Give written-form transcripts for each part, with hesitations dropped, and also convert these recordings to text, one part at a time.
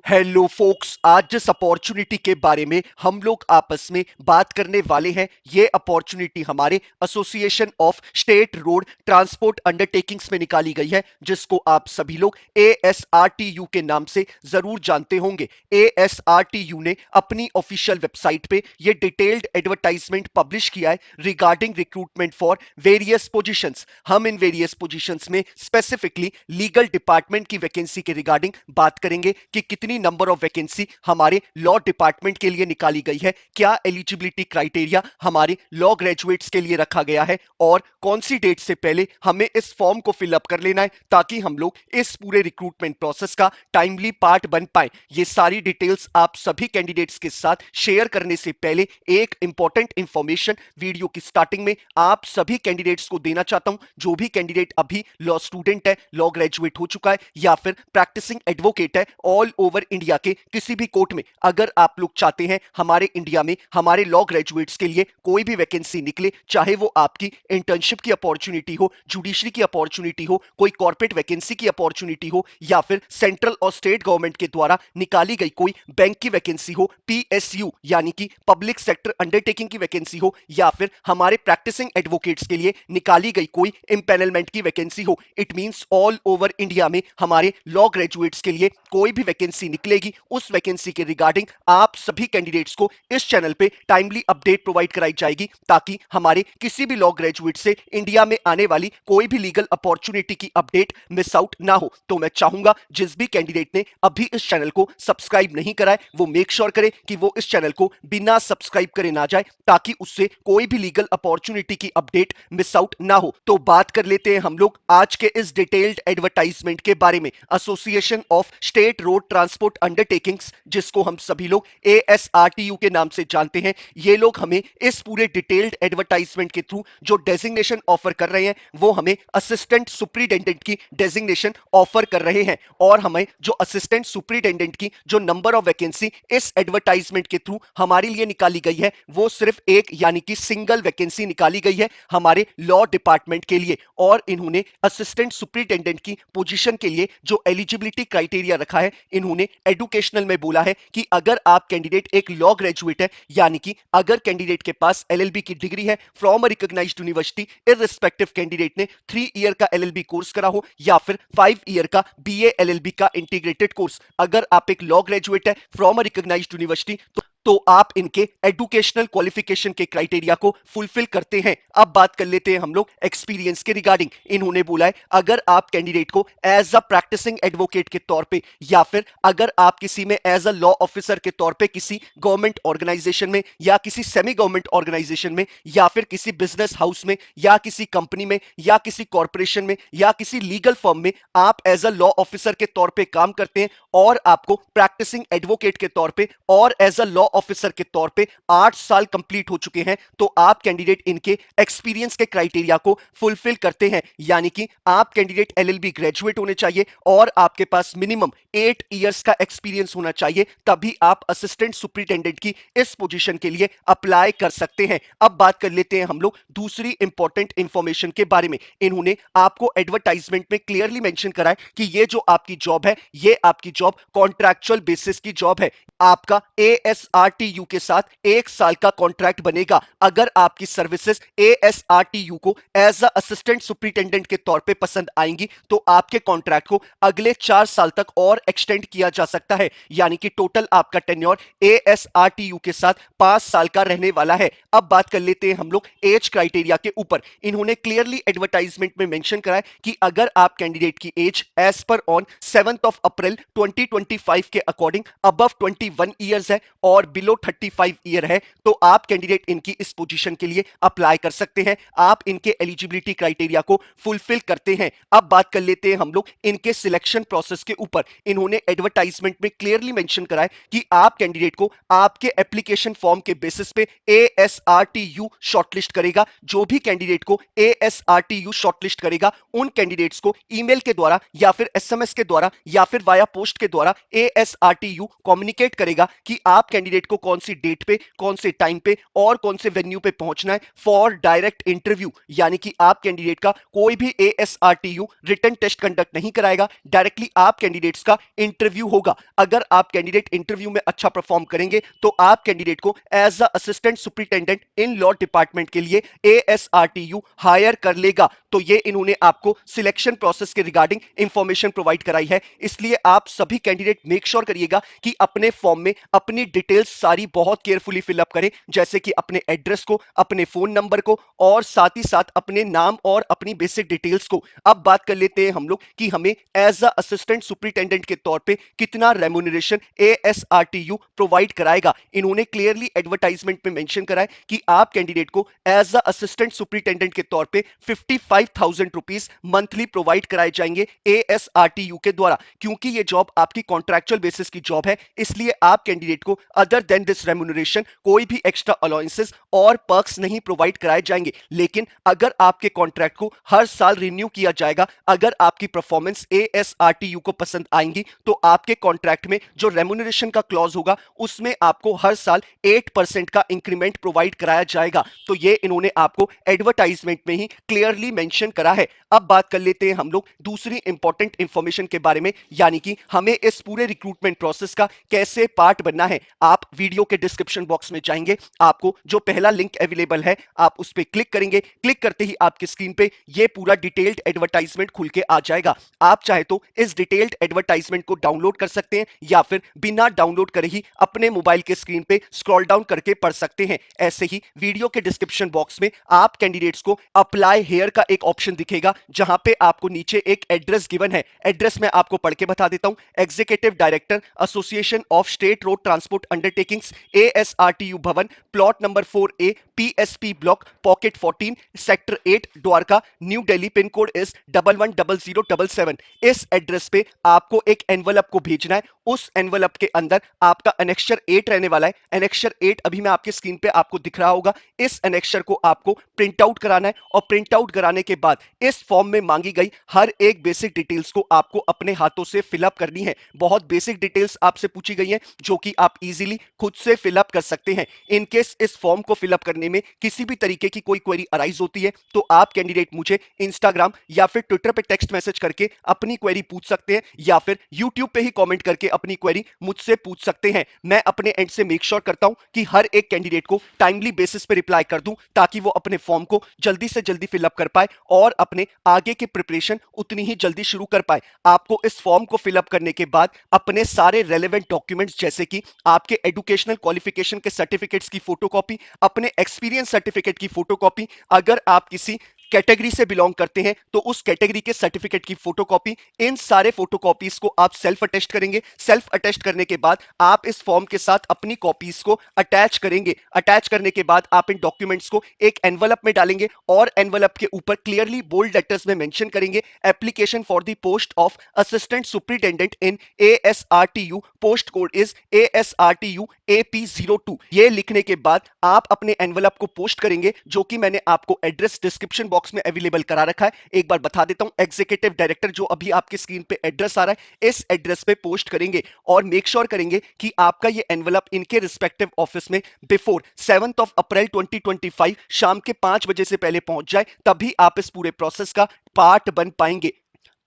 Hello focus, आज जिस opportunity के बारे में हम लोग आपस में बात करने वाले हैं, ये अपॉर्चुनिटी हमारे association of state road transport undertakings में निकाली गई है, जिसको आप सभी लोग एएसआरटीयू के नाम से जरूर जानते होंगे। एएसआरटीयू ने अपनी ऑफिशियल वेबसाइट पे ये डिटेल्ड एडवर्टाइजमेंट पब्लिश किया है regarding recruitment for various positions. हम इन वेरियस पोजीशंस में स्पेसिफिकली लीगल डिपार्टमेंट की वैकेंसी के रिगार्डिंग बात करेंगे कि कितनी नंबर ऑफ वैकेंसी हमारे लॉ डिपार्टमेंट के लिए निकाली गई है, क्या एलिजिबिलिटी क्राइटेरिया हमारे लॉ ग्रेजुएट्स के लिए रखा गया है और कौन सी डेट से पहले हमें इस फॉर्म को फिलअप कर लेना है ताकि हम लोग इस पूरे रिक्रूटमेंट प्रोसेस का टाइमली पार्ट बन पाए। ये सारी डिटेल्स आप सभी कैंडिडेट्स के साथ शेयर करने से पहले एक इंपॉर्टेंट इंफॉर्मेशन वीडियो की स्टार्टिंग में आप सभी कैंडिडेट्स को देना चाहता हूं। जो भी कैंडिडेट अभी लॉ स्टूडेंट है, लॉ ग्रेजुएट हो चुका है या फिर प्रैक्टिसिंग एडवोकेट है ऑल ओवर इंडिया के किसी भी कोर्ट में, अगर आप लोग चाहते हैं हमारे इंडिया में हमारे लॉ ग्रेजुएट्स के लिए कोई भी वैकेंसी निकले, चाहे वो आपकी इंटर्नशिप की अपॉर्चुनिटी हो, जुडिशरी की अपॉर्चुनिटी हो, कोई कॉर्पोरेट वैकेंसी की अपॉर्चुनिटी हो या फिर सेंट्रल और स्टेट गवर्नमेंट के द्वारा निकाली गई कोई बैंक की वैकेंसी हो, पीएसयू यानी कि पब्लिक सेक्टर अंडरटेकिंग की वैकेंसी हो या फिर हमारे प्रैक्टिसिंग एडवोकेट्स के लिए निकाली गई कोई इंपैनलमेंट की वैकेंसी हो, it means all over India में हमारे लॉ ग्रेजुएट्स के लिए कोई भी वैकेंसी निकलेगी, उस वैकेंसी के रिगार्डिंग आप सभी कैंडिडेट्स को इस चैनल पे टाइमली अपडेट प्रोवाइड कराई जाएगी ताकि हमारे किसी भी लॉ ग्रेजुएट से इंडिया में आने वाली कोई भी लीगल अपॉर्चुनिटी की अपडेट मिस आउट ना हो। तो मैं चाहूंगा जिस भी कैंडिडेट ने अभी इस चैनल को सब्सक्राइब नहीं करा है वो मेक श्योर करे कि वो इस चैनल को बिना सब्सक्राइब करे ना जाए ताकि उससे कोई भी लीगल अपॉर्चुनिटी की अपडेट मिस आउट ना हो। तो बात कर लेते हैं हम लोग आज के इस डिटेल्ड एडवर्टाइजमेंट के बारे में। Association of state road transport undertakings, जिसको हम सभी लोग एएसआरटीयू के नाम से जानते हैं, ये लोग हमें इस पूरे डिटेल्ड एडवर्टाइजमेंट के थ्रू जो डेजिग्नेशन ऑफर कर रहे हैं वो हमें असिस्टेंट सुप्रिटेंडेंट की डेजिग्नेशन ऑफर कर रहे हैं। और हमें जो असिस्टेंट सुप्रिटेंडेंट की जो नंबर ऑफ वैकेंसी इस एडवर्टाइजमेंट के थ्रू हमारे लिए निकाली गई है वो सिर्फ एक यानी कि सिंगल वैकेंसी निकाली गई है हमारे लॉ डिपार्टमेंट के लिए। और इन्होंने असिस्टेंट सुप्रिटेंडेंट की पोजीशन के लिए जो एलिजिबिलिटी क्राइटेरिया रखा है, इन्होंने एडुकेशनल में बोला है कि अगर आप कैंडिडेट एक लॉ ग्रेजुएट है यानी कि अगर कैंडिडेट के पास एलएलबी की डिग्री है from a recognised university, irrespective candidate ने 3 ईयर का एलएलबी कोर्स करा हो या फिर 5 ईयर का बीए एलएलबी का इंटीग्रेटेड कोर्स, अगर आप एक लॉ ग्रेजुएट है फ्रॉम अ रिकॉग्नाइज्ड यूनिवर्सिटी तो आप इनके एजुकेशनल क्वालिफिकेशन के क्राइटेरिया को फुलफिल करते हैं। अब बात कर लेते हैं हम लोग एक्सपीरियंस के रिगार्डिंग। इन्होंने बोला है अगर आप कैंडिडेट को एज अ प्रैक्टिसिंग एडवोकेट के तौर पे या फिर अगर आप किसी में एज अ लॉ ऑफिसर के तौर पे किसी गवर्नमेंट ऑर्गेनाइजेशन में या किसी सेमी गवर्नमेंट ऑर्गेनाइजेशन में या फिर किसी बिजनेस हाउस में या किसी कंपनी में या किसी कॉर्पोरेशन में या किसी लीगल फर्म में आप एज अ लॉ ऑफिसर के तौर पे काम करते हैं और आपको प्रैक्टिसिंग एडवोकेट के तौर पे और एज अ लॉ ऑफिसर के तौर पे 8 साल कंप्लीट हो चुके हैं तो आप कैंडिडेट इनके एक्सपीरियंस के क्राइटेरिया को फुलफिल करते हैं। यानी कि आप कैंडिडेट एलएलबी ग्रेजुएट होने चाहिए और आपके पास मिनिमम 8 इयर्स का एक्सपीरियंस होना चाहिए, तभी आप असिस्टेंट सुप्रिटेंडेंट की इस पोजीशन के लिए अप्लाई कर सकते हैं। अब बात कर लेते हैं हम लोग दूसरी इंपॉर्टेंट इंफॉर्मेशन के बारे में। इन्होंने आपको एडवर्टाइजमेंट में क्लियरली मेंशन करा है कि ये जो आपकी जॉब है ये आपकी जॉब कॉन्ट्रैक्चुअल बेसिस की जॉब है। आपका एएसआरटीयू के साथ 1 साल का कॉन्ट्रैक्ट बनेगा। अगर आपकी सर्विसेज एएसआरटीयू को एज अ असिस्टेंट सुप्रिटेंडेंट के तौर पे पसंद आएंगी तो आपके कॉन्ट्रैक्ट को अगले 4 साल तक और एक्सटेंड किया जा सकता है, यानी कि टोटल आपका टेन्योर एएसआरटीयू के साथ 5 साल का रहने वाला है। अब बात कर लेते हैं हम लोग एज क्राइटेरिया के ऊपर। इन्होंने क्लियरली एडवर्टाइजमेंट में मेंशन करा है कि अगर आप कैंडिडेट की एज एज पर ऑन 7 अप्रैल 2025 के अकॉर्डिंग अबव 21 ईयर्स है और बिलो 35 ईयर है तो आप कैंडिडेट इनकी इस पोजीशन के लिए अप्लाई कर सकते हैं। आप इनके एलिजिबिलिटी क्राइटेरिया को फुलफिल करते हैं। अब बात कर लेते हैं हम लोग इनके सिलेक्शन प्रोसेस के ऊपर। इन्होंने एडवर्टाइजमेंट में क्लियरली मेंशन करा है कि आप कैंडिडेट को आपके एप्लीकेशन फॉर्म के बेसिस पे एएसआरटीयू शॉर्टलिस्ट करेगा। जो भी कैंडिडेट को एएसआरटीयू शॉर्टलिस्ट करेगा उन कैंडिडेट्स को ईमेल के द्वारा या फिर एसएमएस के द्वारा या फिर वाया पोस्ट के द्वारा एएसआरटीयू कम्युनिकेट करेगा कि आप कैंडिडेट कैंडिडेट को कौन सी डेट पे, कौन से टाइम पे और कौन से वेन्यू पे पहुंचना है फॉर डायरेक्ट इंटरव्यू। यानी कि आप कैंडिडेट का कोई भी एएसआरटीयू रिटन टेस्ट कंडक्ट नहीं कराएगा, डायरेक्टली आप कैंडिडेट्स का इंटरव्यू होगा। अगर आप कैंडिडेट इंटरव्यू में अच्छा परफॉर्म करेंगे तो आप कैंडिडेट को as a assistant superintendent in law department के लिए एएसआरटीयू हायर कर लेगा। तो ये इन्होंने आपको सिलेक्शन प्रोसेस के रिगार्डिंग इंफॉर्मेशन प्रोवाइड कराई है। इसलिए आप सभी कैंडिडेट मेक श्योर करिएगा कि अपने फॉर्म में अपनी डिटेल्स सारी बहुत केयरफुली फिलअप करें, जैसे कि अपने एड्रेस को, अपने फोन नंबर को और साथ ही साथ अपने नाम और अपनी बेसिक डिटेल्स को। अब बात कर लेते हैं हम लोग कि हमें एज अ असिस्टेंट सुपरिटेंडेंट के तौर पे कितना रेम्यूनरेशन एएसआरटीयू प्रोवाइड कराएगा। इन्होंने क्लियरली एडवर्टाइजमेंट में मेंशन करा है कि आप कैंडिडेट को एज अ असिस्टेंट सुपरिटेंडेंट के तौर पे 55,000 रुपीस मंथली प्रोवाइड कराए जाएंगे एएसआरटीयू के द्वारा। क्योंकि ये जॉब आपकी कॉन्ट्रैक्चुअल बेसिस की जॉब है, इसलिए आप कैंडिडेट को अदर देन दिस रेम्यूनरेशन कोई भी एक्स्ट्रा अलाउंसेस और पर्क्स नहीं प्रोवाइड कराए जाएंगे। लेकिन अगर आपके कॉन्ट्रैक्ट को हर साल रिन्यू किया जाएगा, अगर आपकी परफॉर्मेंस एएसआरटीयू को पसंद आएंगी, तो आपके कॉन्ट्रैक्ट में जो रेम्यूनरेशन का क्लॉज होगा उसमें आपको हर साल 8% का इंक्रीमेंट प्रोवाइड कराया जाएगा। तो ये इन्होंने आपको एडवर्टाइजमेंट में ही क्लियरली मेंशन करा है। अब बात कर लेते हैं हम लोग दूसरी इंपॉर्टेंट इंफॉर्मेशन के बारे में, यानी कि हमें इस पूरे रिक्रूटमेंट प्रोसेस का कैसे पार्ट बनना है। आप वीडियो के डिस्क्रिप्शन बॉक्स में जाएंगे, आपको जो पहला लिंक अवेलेबल है आप उस पर क्लिक करेंगे। क्लिक करते ही आपकी स्क्रीन पे ये पूरा डिटेल्ड एडवर्टाइजमेंट खुल के आ जाएगा। आप चाहे तो इस डिटेल्ड एडवर्टाइजमेंट को डाउनलोड कर सकते हैं या फिर बिना डाउनलोड करे ही अपने मोबाइल के स्क्रीन पे स्क्रॉल डाउन करके पढ़ सकते हैं। ऐसे ही वीडियो के डिस्क्रिप्शन बॉक्स में आप कैंडिडेट्स को अप्लाई हेयर का एक ऑप्शन दिखेगा, जहां पे आपको नीचे एक एड्रेस गिवन है। एड्रेस मैं आपको पढ़ के बता देता हूं। Executive director association of state road transport undertakings, ASRTU भवन, plot number 4A, PSP block, pocket 14, sector 8, Dwarka, New Delhi. Pin code is 110077। इस एड्रेस पे आपको एक एनवलप को भेजना है। उस एनवलप के अंदर आपका एनेक्चर 8 रहने वाला है। एनेक्चर 8 अभी मैं आपके स्क्रीन पे आपको दिख रहा होगा। इस एनेक्चर को आपको प्रिंट आउट कराना है और प्रिंट आउट कराने के बाद इस फॉर्म में मांगी गई हर एक बेसिक डिटेल्स को आपको अपने हाथों से फिलअप करनी है। बहुत बेसिक डिटेल्स आपसे पूछी गई हैं जो कि आप इजीली खुद से फिलअप कर सकते हैं। इन केस इस फॉर्म को फिलअप करने में किसी भी तरीके की कोई क्वेरी अराइज होती है तो आप कैंडिडेट मुझे इंस्टाग्राम या फिर ट्विटर पे टेक्स्ट मैसेज करके अपनी क्वेरी पूछ सकते हैं या फिर यूट्यूब पे ही कमेंट करके अपनी क्वेरी मुझसे पूछ सकते हैं। मैं अपने एंड से मेक श्योर करता हूं कि हर एक कैंडिडेट को टाइमली बेसिस पे रिप्लाई कर दूं, ताकि वो अपने फॉर्म को जल्दी से जल्दी फिलअप कर पाए और अपने आगे की प्रिपरेशन उतनी ही जल्दी शुरू कर पाए। आपको इस फॉर्म को फिलअप करने के बाद अपने सारे रेलेवेंट डॉक्यूमेंट्स जैसे कि आपके एजुकेशनल क्वालिफिकेशन के सर्टिफिकेट्स की फोटोकॉपी, अपने एक्सपीरियंस सर्टिफिकेट की फोटोकॉपी, अगर आप किसी कैटेगरी से बिलोंग करते हैं तो उस कैटेगरी के सर्टिफिकेट की फोटोकॉपी, इन सारे फोटोकॉपीज को आप सेल्फ अटेस्ट करेंगे। सेल्फ अटेस्ट करने के बाद आप इस फॉर्म के साथ अपनी कॉपीज को अटैच करेंगे। अटैच करने के बाद आप इन डॉक्यूमेंट्स को एक एनवलप में डालेंगे और एनवलप के ऊपर क्लियरली बोल्ड लेटर्स में मेंशन करेंगे application for the post of assistant superintendent in ASRTU, post code is ASRTU AP02। ये लिखने के बाद आप अपने एनवलप को पोस्ट करेंगे, जो कि मैंने आपको एड्रेस डिस्क्रिप्शन बॉक्स में अवेलेबल करा रखा है। एक बार बता देता हूं, एग्जीक्यूटिव डायरेक्टर जो अभी आपके स्क्रीन पे एड्रेस आ रहा है, इस एड्रेस पे पोस्ट करेंगे और मेक श्योर करेंगे कि आपका ये एनवलप इनके रिस्पेक्टिव ऑफिस में बिफोर 7 अप्रैल 2025 शाम के 5 बजे से पहले पहुंच जाए, तभी आप इस पूरे प्रोसेस का पार्ट बन पाएंगे।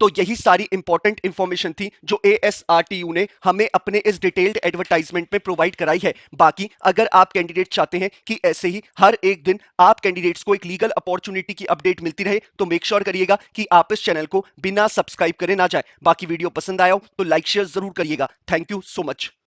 तो यही सारी इंपॉर्टेंट इंफॉर्मेशन थी जो एएसआरटीयू ने हमें अपने इस डिटेल्ड एडवर्टाइजमेंट में प्रोवाइड कराई है। बाकी अगर आप कैंडिडेट चाहते हैं कि ऐसे ही हर एक दिन आप कैंडिडेट्स को एक लीगल अपॉर्चुनिटी की अपडेट मिलती रहे, तो मेक श्योर करिएगा कि आप इस चैनल को बिना सब्सक्राइब करे ना जाए। बाकी वीडियो पसंद आया हो तो लाइक शेयर जरूर करिएगा। Thank you so much.